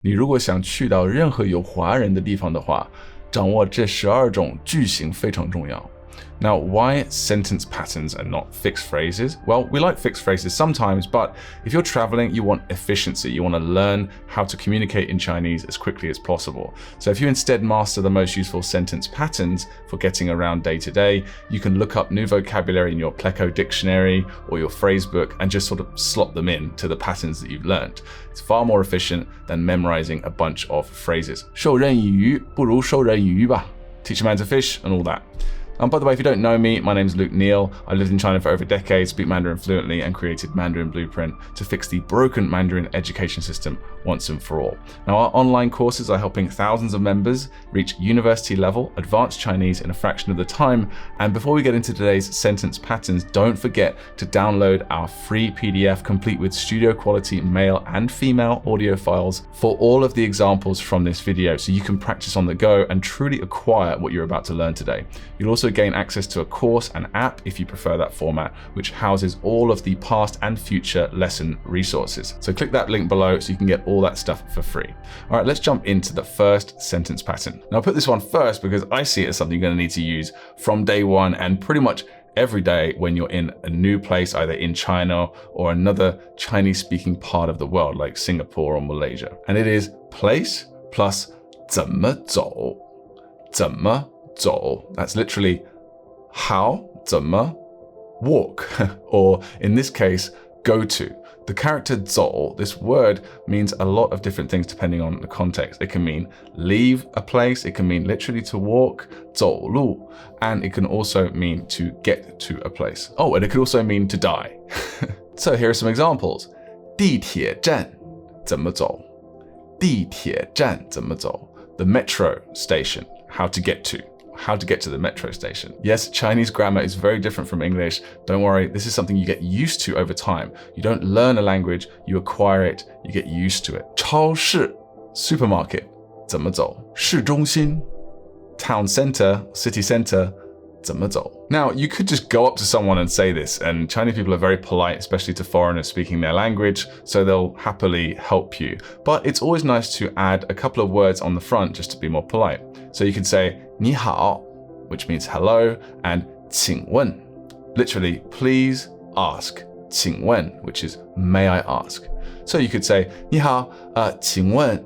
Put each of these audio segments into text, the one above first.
你如果想去到任何有华人的地方的话，掌握这12种句型非常重要。Now, why sentence patterns and not fixed phrases? Well, we like fixed phrases sometimes, but if you're traveling, you want efficiency. You want to learn how to communicate in Chinese as quickly as possible. So if you instead master the most useful sentence patterns for getting around day to day, you can look up new vocabulary in your Pleco dictionary or your phrase book and just sort of slot them in to the patterns that you've learned. It's far more efficient than memorizing a bunch of phrases. 授人以鱼不如授人以渔吧. Teach a man to fish and all that. By the way, if you don't know me, my name is Neale. I lived in China for over a decade, speak Mandarin fluently, and created Mandarin Blueprint to fix the broken Mandarin education system once and for all. Now, our online courses are helping thousands of members reach university level advanced Chinese in a fraction of the time. And before we get into today's sentence patterns, don't forget to download our free PDF complete with studio quality male and female audio files for all of the examples from this video, so you can practice on the go and truly acquire what you're about to learn today. You'll also gain access to a course and app if you prefer that format, which houses all of the past and future lesson resources. So click that link below so you can get all that stuff for free. All right, let's jump into the first sentence pattern. Now, I'll put this one first because I see it as something you're going to need to use from day one and pretty much every day when you're in a new place, either in China or another Chinese-speaking part of the world, like Singapore or Malaysia. And it is place plus 怎么走,怎么走. That's literally how, 怎么, walk, or in this case, go to. The character 走, this word means a lot of different things depending on the context. It can mean leave a place, it can mean literally to walk, 走路, and it can also mean to get to a place. Oh, and it could also mean to die. So here are some examples. 地铁站怎么走?地铁站怎么走? The metro station, how to get to the metro station. Yes, Chinese grammar is very different from English. Don't worry, this is something you get used to over time. You don't learn a language, you acquire it, you get used to it. 超市, supermarket, 怎么走? 市中心, town center, city center, 怎么走? Now, you could just go up to someone and say this, and Chinese people are very polite, especially to foreigners speaking their language, so they'll happily help you. But it's always nice to add a couple of words on the front just to be more polite. So you can say 你好, which means hello, and 请问, literally please ask, 请问, which is may I ask. So you could say 你好, 请问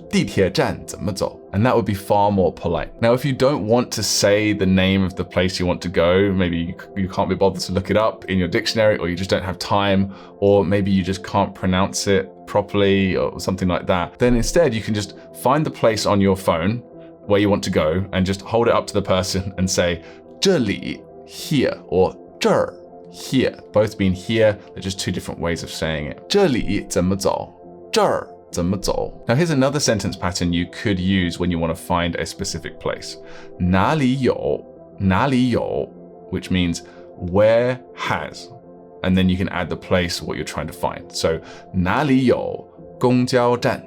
地铁站怎么走? And that would be far more polite. Now, if you don't want to say the name of the place you want to go, maybe you can't be bothered to look it up in your dictionary, or you just don't have time, or maybe you just can't pronounce it properly or something like that, then instead you can just find the place on your phone where you want to go and just hold it up to the person and say 这里, here, or 这儿, here. Both mean here, they're just two different ways of saying it. 这里怎么走?这儿怎么走? Now here's another sentence pattern you could use when you want to find a specific place. 哪里有,哪里有, which means where has. And then you can add the place, what you're trying to find. So 哪里有公交站?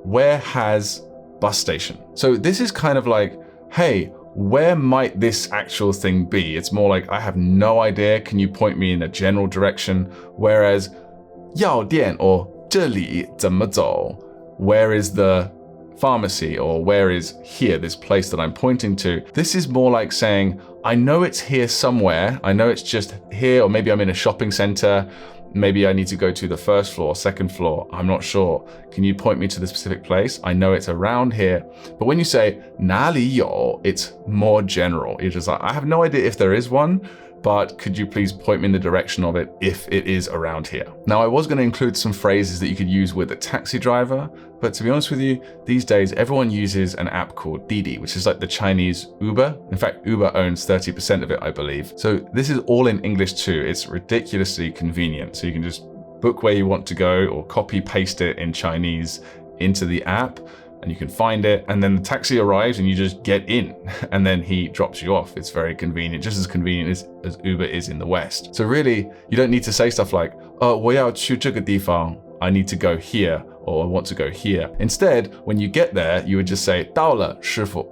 Where has bus station? So this is kind of like, hey, where might this actual thing be? It's more like, I have no idea. Can you point me in a general direction? Whereas 药店 or 这里怎么走? Where is the pharmacy, or where is here, this place that I'm pointing to? This is more like saying, I know it's here somewhere. I know it's just here, or maybe I'm in a shopping center. Maybe I need to go to the first floor, second floor. I'm not sure. Can you point me to the specific place? I know it's around here. But when you say 哪里有, it's more general. You're just like, I have no idea if there is one, but could you please point me in the direction of it if it is around here? Now, I was going to include some phrases that you could use with a taxi driver, but to be honest with you, these days everyone uses an app called Didi, which is like the Chinese Uber. In fact, Uber owns 30% of it, I believe. So this is all in English too. It's ridiculously convenient. So you can just book where you want to go or copy paste it in Chinese into the app, and you can find it, and then the taxi arrives and you just get in and then he drops you off. It's very convenient, just as convenient as Uber is in the West. So really, you don't need to say stuff like, 我要去这个地方, I need to go here, or I want to go here. Instead, when you get there, you would just say 到了师傅,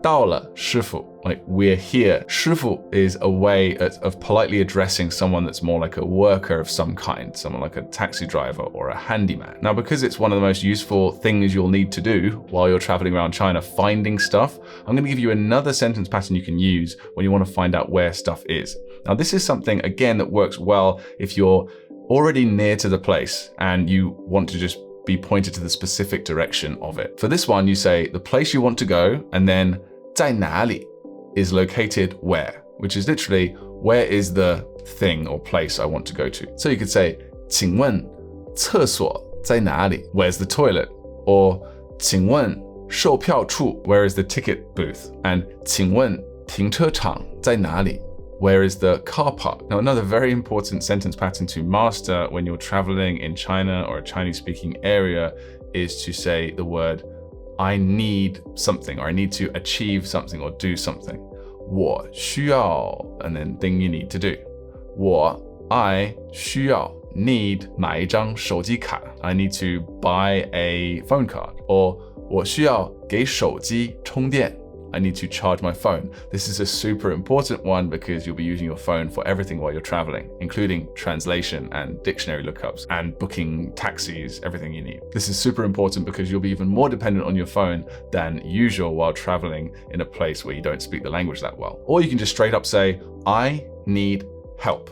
到了师傅, like we're here. 师傅 is a way of politely addressing someone that's more like a worker of some kind, someone like a taxi driver or a handyman. Now, because it's one of the most useful things you'll need to do while you're traveling around China finding stuff, I'm going to give you another sentence pattern you can use when you want to find out where stuff is. Now, this is something, again, that works well if you're already near to the place and you want to just be pointed to the specific direction of it. For this one, you say the place you want to go, and then 在哪里 is located where, which is literally where is the thing or place I want to go to. So you could say 请问厕所在哪里? Where's the toilet? Or 请问售票处 where is the ticket booth? And 请问停车场在哪里? Where is the car park? Now, another very important sentence pattern to master when you're traveling in China or a Chinese-speaking area is to say the word I need something, or I need to achieve something or do something. 我需要 and then thing you need to do. I 需要 need 买一张手机卡. I need to buy a phone card. Or 我需要给手机充电. I need to charge my phone. This is a super important one because you'll be using your phone for everything while you're traveling, including translation and dictionary lookups and booking taxis, everything you need. This is super important because you'll be even more dependent on your phone than usual while traveling in a place where you don't speak the language that well. Or you can just straight up say, I need help.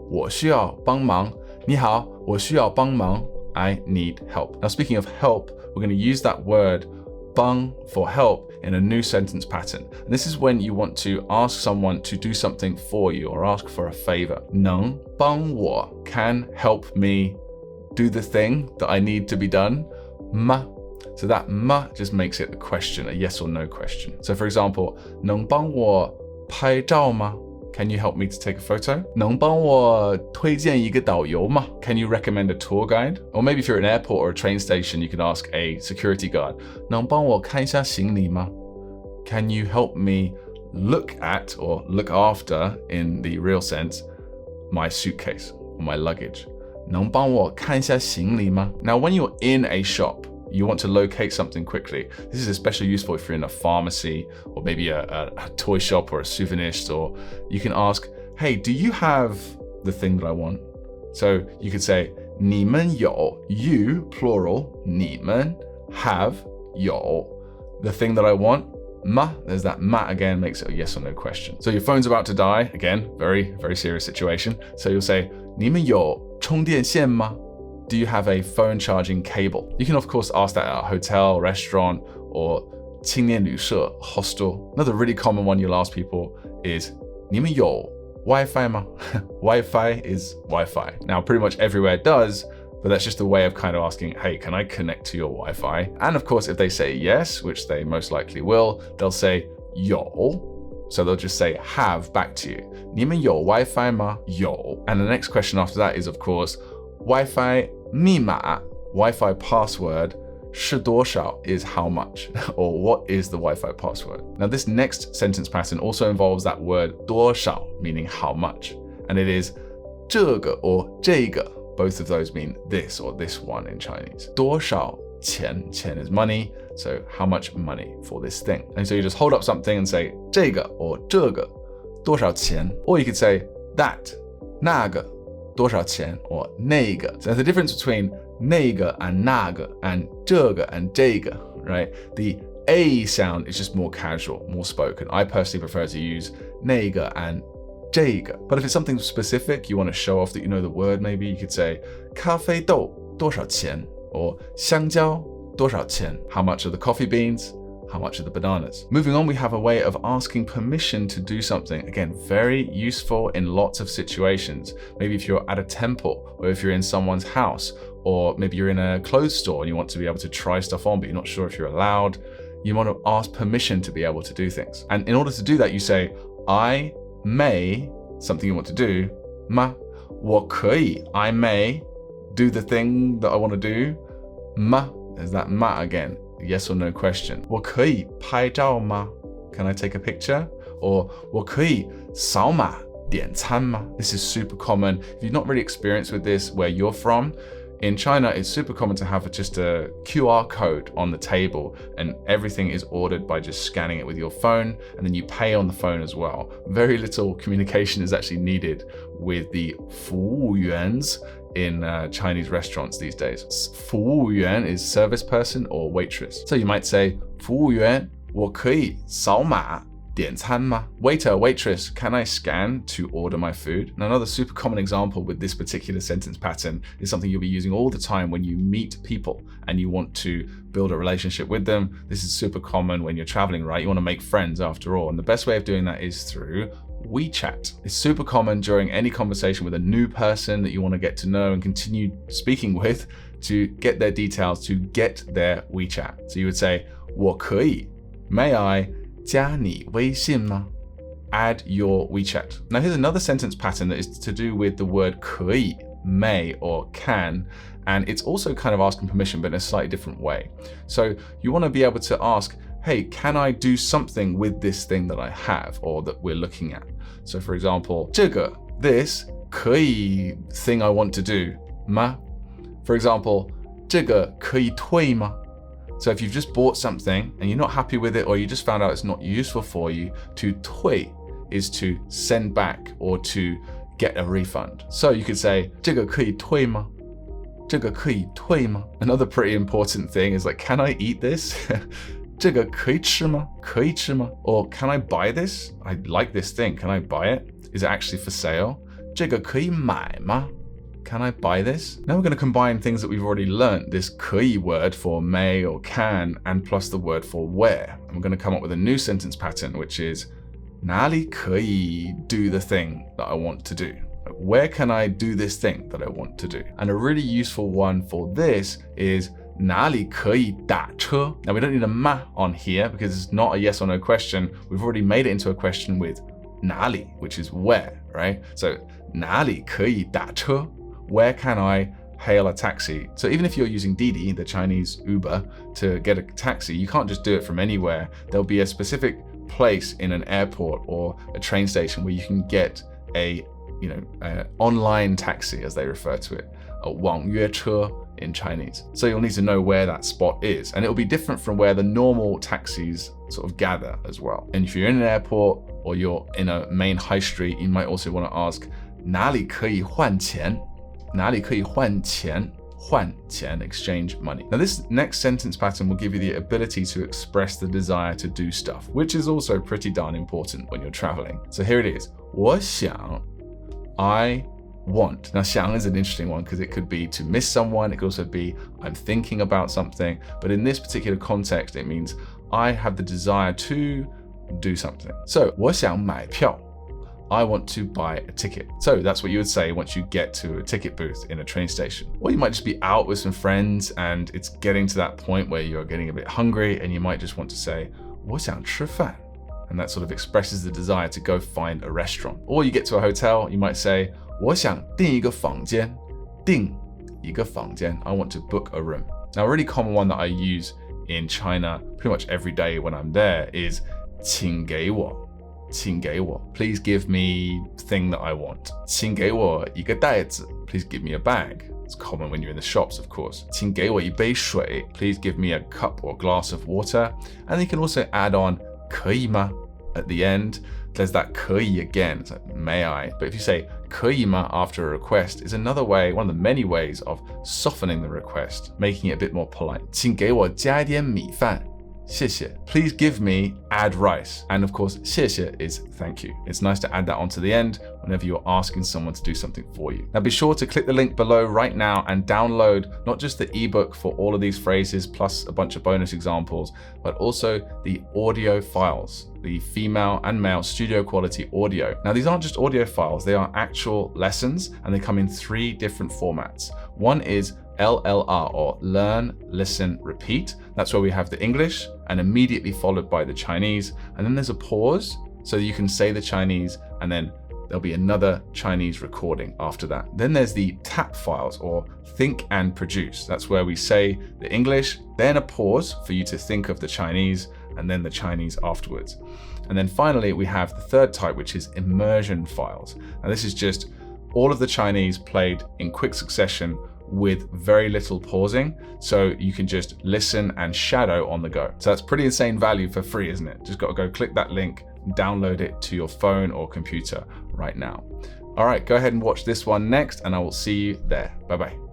我需要帮忙. 你好,我需要帮忙. I need help. Now, speaking of help, we're going to use that word 帮 for help in a new sentence pattern. And this is when you want to ask someone to do something for you or ask for a favor. 能帮我 can help me do the thing that I need to be done. 吗 So that 吗 just makes it a question, a yes or no question. So for example, 能帮我拍照吗? Can you help me to take a photo? 能帮我推荐一个导游吗? Can you recommend a tour guide? Or maybe if you're at an airport or a train station, you can ask a security guard, 能帮我看一下行李吗? Can you help me look at or look after, in the real sense, my suitcase or my luggage? 能帮我看一下行李吗? Now, when you're in a shop, you want to locate something quickly. This is especially useful if you're in a pharmacy or maybe a toy shop or a souvenir store. You can ask, hey, do you have the thing that I want? So you could say, 你们有, you, plural, 你们 have, 有, the thing that I want. Ma, there's that ma again, makes it a yes or no question. So your phone's about to die, again, very, very serious situation. So you'll say, 你们有充电线吗? Do you have a phone charging cable? You can of course ask that at a hotel, restaurant, or 青年旅社, hostel. Another really common one you'll ask people is 你们有 Wi-Fi 吗? Wi-Fi is Wi-Fi. Now pretty much everywhere does, but that's just a way of kind of asking, hey, can I connect to your Wi-Fi? And of course, if they say yes, which they most likely will, they'll say 有. So they'll just say have back to you. 你们有 Wi-Fi 吗? 有. And the next question after that is of course, Wi-Fi 密码, Wi-Fi password, 是多少 is how much, or what is the Wi-Fi password. Now this next sentence pattern also involves that word 多少, meaning how much, and it is 这个 or 这个. Both of those mean this or this one in Chinese. 多少钱, 钱 is money, so how much money for this thing. And so you just hold up something and say 这个 or 这个多少钱, or you could say that, 那个多少钱 or 那个. So there's a difference between 那个 and 那个 and 这个 and 这个, right? The A sound is just more casual, more spoken. I personally prefer to use 那个 and 这个. But if it's something specific, you want to show off that you know the word, maybe you could say 咖啡豆多少钱 or 香蕉多少钱? How much are the coffee beans? How much are the bananas? Moving on, we have a way of asking permission to do something. Again, very useful in lots of situations. Maybe if you're at a temple, or if you're in someone's house, or maybe you're in a clothes store and you want to be able to try stuff on, but you're not sure if you're allowed. You want to ask permission to be able to do things. And in order to do that, you say, I may, something you want to do, 吗? 我可以, I may do the thing that I want to do. 吗? There's that 吗 again. Yes or no question. 我可以拍照吗? Can I take a picture? Or 我可以扫码点餐吗? This is super common. If you're not really experienced with this where you're from, In China, it's super common to have just a QR code on the table, and everything is ordered by just scanning it with your phone, and then you pay on the phone as well. Very little communication is actually needed with the 服务员 in Chinese restaurants these days. 服务员 is service person or waitress. So you might say, 服务员，我可以扫码点餐吗? Waiter, waitress, can I scan to order my food? And another super common example with this particular sentence pattern is something you'll be using all the time when you meet people and you want to build a relationship with them. This is super common when you're traveling, right? You want to make friends after all. And the best way of doing that is through WeChat. It's super common during any conversation with a new person that you want to get to know and continue speaking with to get their details, to get their WeChat. So you would say, 我可以, may I, 加你微信吗? Add your WeChat. Now here's another sentence pattern that is to do with the word 可以, may or can, and it's also kind of asking permission but in a slightly different way. So you want to be able to ask, hey, can I do something with this thing that I have or that we're looking at? So for example, 这个, this, 可以 thing I want to do, 吗? For example, 这个可以退吗? So if you've just bought something and you're not happy with it or you just found out it's not useful for you, to 退 is to send back or to get a refund. So you could say, 这个可以退吗? 这个可以退吗? Another pretty important thing is like, can I eat this? 这个可以吃吗? 可以吃吗? Or can I buy this? I like this thing. Can I buy it? Is it actually for sale? 这个可以买吗? Can I buy this? Now we're going to combine things that we've already learned, this 可以 word for may or can, and plus the word for where. And we're going to come up with a new sentence pattern, which is 哪里可以 do the thing that I want to do? Where can I do this thing that I want to do? And a really useful one for this is 哪里可以打车? Now we don't need a 嘛 on here because it's not a yes or no question. We've already made it into a question with 哪里, which is where, right? So 哪里可以打车? Where can I hail a taxi? So even if you're using Didi, the Chinese Uber, to get a taxi, you can't just do it from anywhere. There'll be a specific place in an airport or a train station where you can get a online taxi, as they refer to it, a 网约车 in Chinese. So you'll need to know where that spot is, and it'll be different from where the normal taxis sort of gather as well. And if you're in an airport or you're in a main high street, you might also want to ask 哪里可以换钱? 哪里可以换钱? 换钱, exchange money. Now this next sentence pattern will give you the ability to express the desire to do stuff, which is also pretty darn important when you're traveling. So here it is. 我想, I want. Now 想 is an interesting one because it could be to miss someone. It could also be I'm thinking about something. But in this particular context, it means I have the desire to do something. So 我想买票. I want to buy a ticket. So that's what you would say once you get to a ticket booth in a train station. Or you might just be out with some friends and it's getting to that point where you're getting a bit hungry and you might just want to say, 我想吃饭. And that sort of expresses the desire to go find a restaurant. Or you get to a hotel, you might say, 我想订一个房间. 订一个房间. I want to book a room. Now a really common one that I use in China pretty much every day when I'm there is 请给我. 请给我. Please give me thing that I want. 请给我一个袋子. Please give me a bag. It's common when you're in the shops, of course. 请给我一杯水. Please give me a cup or glass of water. And you can also add on 可以吗 at the end. There's that 可以 again. It's like, may I? But if you say 可以吗 after a request, is another way, one of the many ways of softening the request, making it a bit more polite. 请给我加一点米饭. 谢谢. Please give me, add rice. And of course, 谢谢 is thank you. It's nice to add that onto the end whenever you're asking someone to do something for you. Now be sure to click the link below right now and download not just the ebook for all of these phrases plus a bunch of bonus examples, but also the audio files, the female and male studio quality audio. Now these aren't just audio files, they are actual lessons and they come in 3 different formats. One is LLR, or learn, listen, repeat. That's where we have the English and immediately followed by the Chinese. And then there's a pause so that you can say the Chinese and then there'll be another Chinese recording after that. Then there's the tap files, or think and produce. That's where we say the English, then a pause for you to think of the Chinese, and then the Chinese afterwards. And then finally, we have the third type, which is immersion files. And this is just all of the Chinese played in quick succession with very little pausing. So you can just listen and shadow on the go. So that's pretty insane value for free, isn't it? Just got to go click that link, download it to your phone or computer right now. All right, go ahead and watch this one next, and I will see you there. Bye-bye.